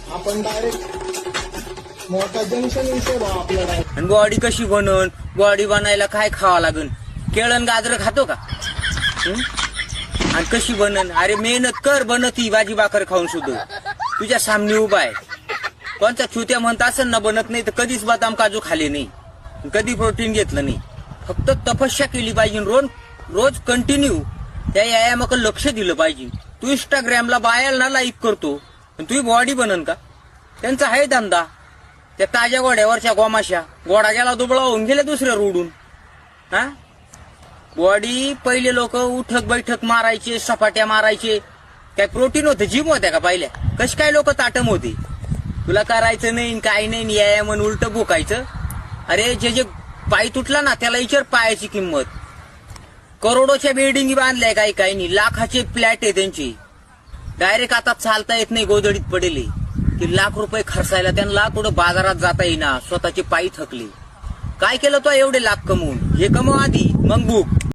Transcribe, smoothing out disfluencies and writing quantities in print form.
आपण डायरेक्ट मोठा जंक्शन विषय भाऊ आपला डायरेक्ट. आणि बॉडी कशी बनन, बॉडी बनायला काय खावा लागन? केळण गाजर खातो का? आणि कशी बनन? अरे मेहनत कर, बनती भाजी भाकर खाऊन सुद्धा. तुझ्या सामने उभा आहे. कोणता चुत्या म्हणत असेल ना बनत नाही तर कधीच बदाम काजू खाले नाही, कधी प्रोटीन घेतलं नाही. फक्त तपस्या केली पाहिजे, रोज कंटिन्यू त्या व्यायामाकडे लक्ष दिलं पाहिजे. तू इंस्टाग्रामला बायाला लाईक करतो, तुझी बॉडी बनन का? त्यांचा आहे धंदा. त्या ताज्या गोड्यावरच्या गोमाशा, गोडा गेला दुबळा होऊन गेले दुसऱ्या रोडून. हा बॉडी पहिले लोक उठक बैठक मारायचे, सपाट्या मारायचे. काय प्रोटीन होतं? जिम होत्या का पहिल्या? कशी काय लोक ताटम होते? तुला करायचं नाही काय नाही, व्यायाम उलट भोकायचं. अरे जे पाय तुटला ना त्याला विचार पायाची किंमत. करोडोच्या बिल्डिंग बांधल्या काही काही नाही, लाखाचे फ्लॅट आहे त्यांची. डायरेक्ट आता चालता येत नाही, गोधडीत पडेले. की लाख रुपये खर्चायला त्यांना कुठं बाजारात जाता येईना, स्वतःचे पायी थकले. काय केलं तो एवढे लाख कमवून? हे कमव आधी, मग भूक.